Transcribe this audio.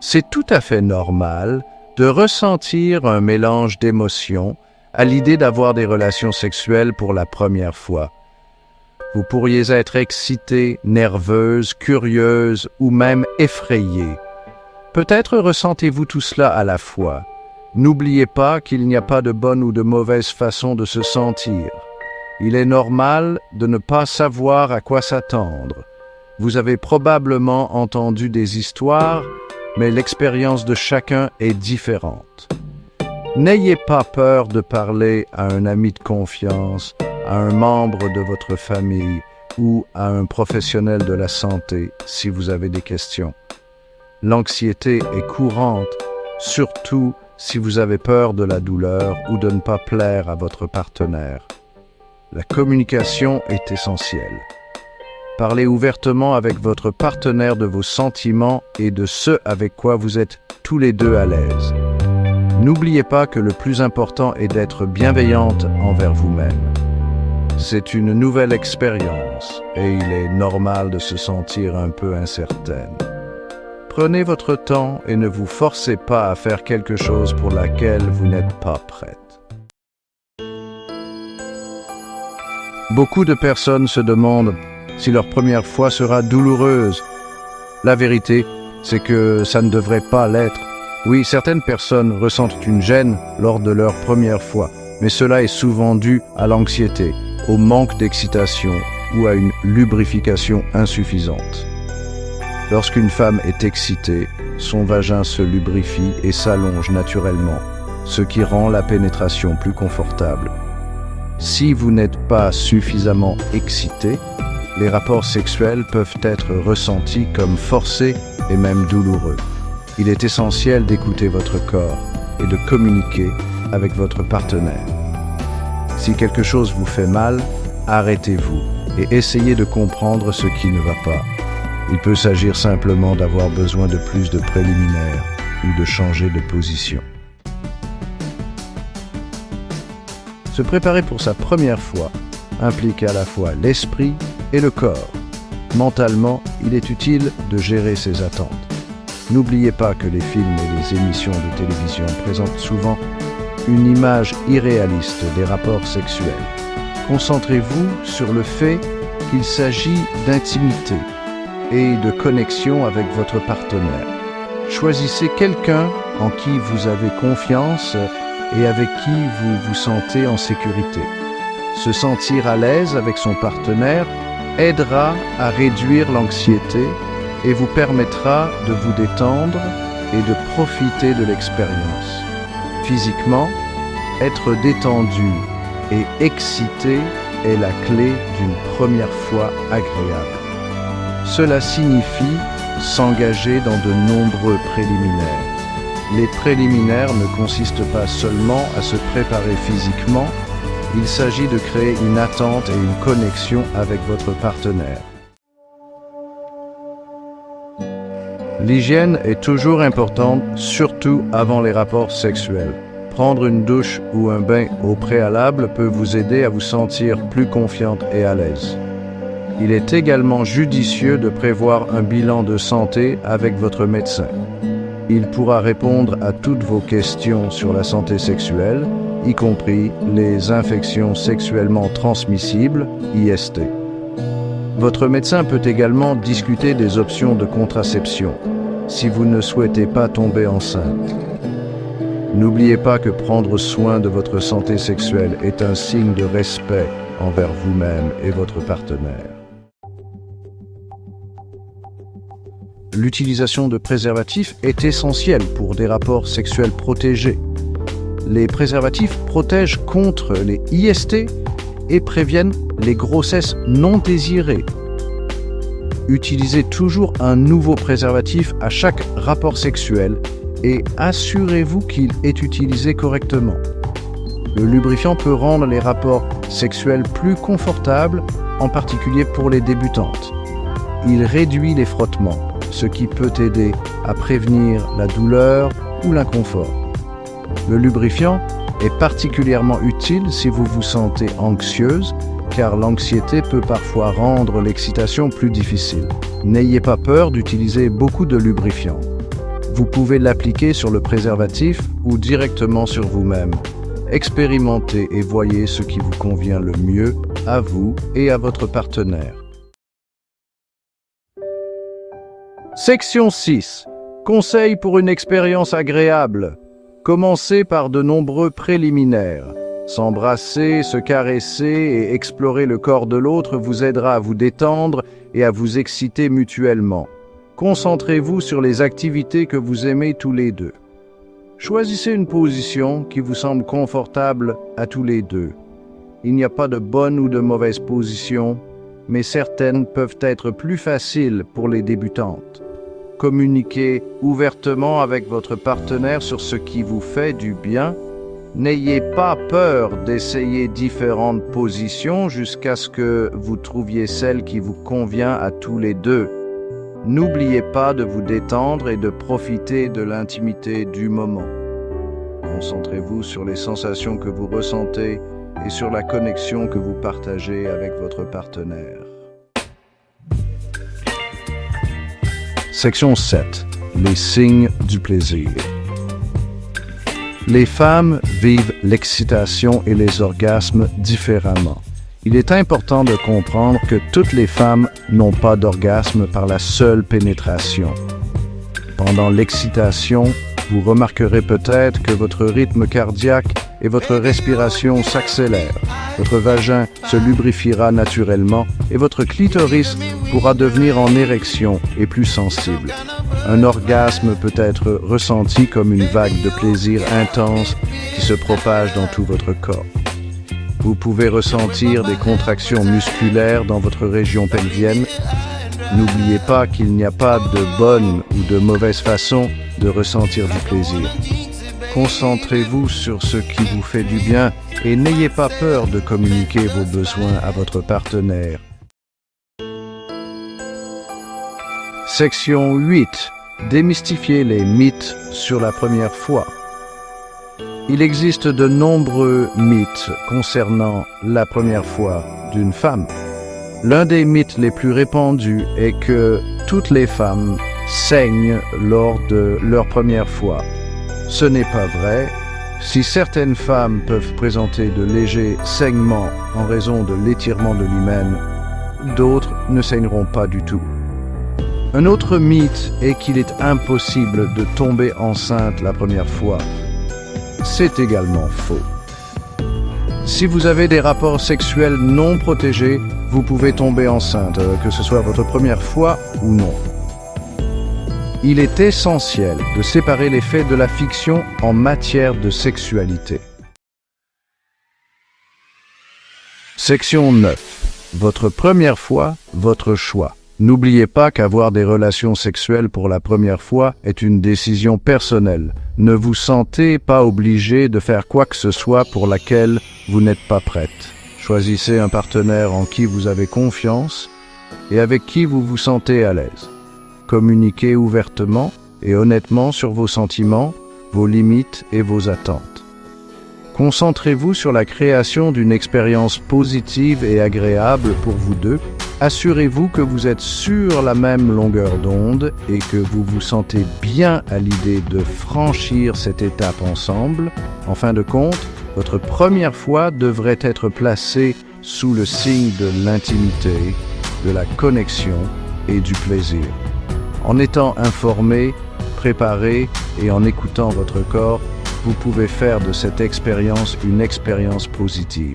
C'est tout à fait normal de ressentir un mélange d'émotions à l'idée d'avoir des relations sexuelles pour la première fois. Vous pourriez être excité, nerveuse, curieuse ou même effrayée. Peut-être ressentez-vous tout cela à la fois. N'oubliez pas qu'il n'y a pas de bonne ou de mauvaise façon de se sentir. Il est normal de ne pas savoir à quoi s'attendre. Vous avez probablement entendu des histoires, mais l'expérience de chacun est différente. N'ayez pas peur de parler à un ami de confiance, à un membre de votre famille ou à un professionnel de la santé si vous avez des questions. L'anxiété est courante, surtout si vous avez peur de la douleur ou de ne pas plaire à votre partenaire. La communication est essentielle. Parlez ouvertement avec votre partenaire de vos sentiments et de ce avec quoi vous êtes tous les deux à l'aise. N'oubliez pas que le plus important est d'être bienveillante envers vous-même. C'est une nouvelle expérience et il est normal de se sentir un peu incertaine. Prenez votre temps et ne vous forcez pas à faire quelque chose pour laquelle vous n'êtes pas prête. Beaucoup de personnes se demandent si leur première fois sera douloureuse. La vérité, c'est que ça ne devrait pas l'être. Oui, certaines personnes ressentent une gêne lors de leur première fois, mais cela est souvent dû à l'anxiété, au manque d'excitation ou à une lubrification insuffisante. Lorsqu'une femme est excitée, son vagin se lubrifie et s'allonge naturellement, ce qui rend la pénétration plus confortable. Si vous n'êtes pas suffisamment excité, les rapports sexuels peuvent être ressentis comme forcés et même douloureux. Il est essentiel d'écouter votre corps et de communiquer avec votre partenaire. Si quelque chose vous fait mal, arrêtez-vous et essayez de comprendre ce qui ne va pas. Il peut s'agir simplement d'avoir besoin de plus de préliminaires ou de changer de position. Se préparer pour sa première fois implique à la fois l'esprit et le corps. Mentalement, il est utile de gérer ses attentes. N'oubliez pas que les films et les émissions de télévision présentent souvent une image irréaliste des rapports sexuels. Concentrez-vous sur le fait qu'il s'agit d'intimité et de connexion avec votre partenaire. Choisissez quelqu'un en qui vous avez confiance et avec qui vous vous sentez en sécurité. Se sentir à l'aise avec son partenaire aidera à réduire l'anxiété et vous permettra de vous détendre et de profiter de l'expérience. Physiquement, être détendu et excité est la clé d'une première fois agréable. Cela signifie s'engager dans de nombreux préliminaires. Les préliminaires ne consistent pas seulement à se préparer physiquement, il s'agit de créer une attente et une connexion avec votre partenaire. L'hygiène est toujours importante, surtout avant les rapports sexuels. Prendre une douche ou un bain au préalable peut vous aider à vous sentir plus confiante et à l'aise. Il est également judicieux de prévoir un bilan de santé avec votre médecin. Il pourra répondre à toutes vos questions sur la santé sexuelle, y compris les infections sexuellement transmissibles, IST. Votre médecin peut également discuter des options de contraception, si vous ne souhaitez pas tomber enceinte. N'oubliez pas que prendre soin de votre santé sexuelle est un signe de respect envers vous-même et votre partenaire. L'utilisation de préservatifs est essentielle pour des rapports sexuels protégés. Les préservatifs protègent contre les IST et préviennent les grossesses non désirées. Utilisez toujours un nouveau préservatif à chaque rapport sexuel et assurez-vous qu'il est utilisé correctement. Le lubrifiant peut rendre les rapports sexuels plus confortables, en particulier pour les débutantes. Il réduit les frottements, ce qui peut aider à prévenir la douleur ou l'inconfort. Le lubrifiant est particulièrement utile si vous vous sentez anxieuse, car l'anxiété peut parfois rendre l'excitation plus difficile. N'ayez pas peur d'utiliser beaucoup de lubrifiant. Vous pouvez l'appliquer sur le préservatif ou directement sur vous-même. Expérimentez et voyez ce qui vous convient le mieux à vous et à votre partenaire. Section 6. Conseils pour une expérience agréable. Commencez par de nombreux préliminaires. S'embrasser, se caresser et explorer le corps de l'autre vous aidera à vous détendre et à vous exciter mutuellement. Concentrez-vous sur les activités que vous aimez tous les deux. Choisissez une position qui vous semble confortable à tous les deux. Il n'y a pas de bonne ou de mauvaise position, mais certaines peuvent être plus faciles pour les débutantes. Communiquez ouvertement avec votre partenaire sur ce qui vous fait du bien. N'ayez pas peur d'essayer différentes positions jusqu'à ce que vous trouviez celle qui vous convient à tous les deux. N'oubliez pas de vous détendre et de profiter de l'intimité du moment. Concentrez-vous sur les sensations que vous ressentez et sur la connexion que vous partagez avec votre partenaire. Section 7. Les signes du plaisir. Les femmes vivent l'excitation et les orgasmes différemment. Il est important de comprendre que toutes les femmes n'ont pas d'orgasme par la seule pénétration. Pendant l'excitation, vous remarquerez peut-être que votre rythme cardiaque et votre respiration s'accélèrent. Votre vagin se lubrifiera naturellement et votre clitoris pourra devenir en érection et plus sensible. Un orgasme peut être ressenti comme une vague de plaisir intense qui se propage dans tout votre corps. Vous pouvez ressentir des contractions musculaires dans votre région pelvienne. N'oubliez pas qu'il n'y a pas de bonne ou de mauvaise façon de ressentir du plaisir. Concentrez-vous sur ce qui vous fait du bien et n'ayez pas peur de communiquer vos besoins à votre partenaire. Section 8. Démystifier les mythes sur la première fois. Il existe de nombreux mythes concernant la première fois d'une femme. L'un des mythes les plus répandus est que toutes les femmes saignent lors de leur première fois. Ce n'est pas vrai. Si certaines femmes peuvent présenter de légers saignements en raison de l'étirement de l'hymen, d'autres ne saigneront pas du tout. Un autre mythe est qu'il est impossible de tomber enceinte la première fois. C'est également faux. Si vous avez des rapports sexuels non protégés, vous pouvez tomber enceinte, que ce soit votre première fois ou non. Il est essentiel de séparer les faits de la fiction en matière de sexualité. Section 9. Votre première fois, votre choix. N'oubliez pas qu'avoir des relations sexuelles pour la première fois est une décision personnelle. Ne vous sentez pas obligé de faire quoi que ce soit pour laquelle vous n'êtes pas prête. Choisissez un partenaire en qui vous avez confiance et avec qui vous vous sentez à l'aise. Communiquez ouvertement et honnêtement sur vos sentiments, vos limites et vos attentes. Concentrez-vous sur la création d'une expérience positive et agréable pour vous deux. Assurez-vous que vous êtes sur la même longueur d'onde et que vous vous sentez bien à l'idée de franchir cette étape ensemble. En fin de compte, votre première fois devrait être placée sous le signe de l'intimité, de la connexion et du plaisir. En étant informé, préparé et en écoutant votre corps, vous pouvez faire de cette expérience une expérience positive.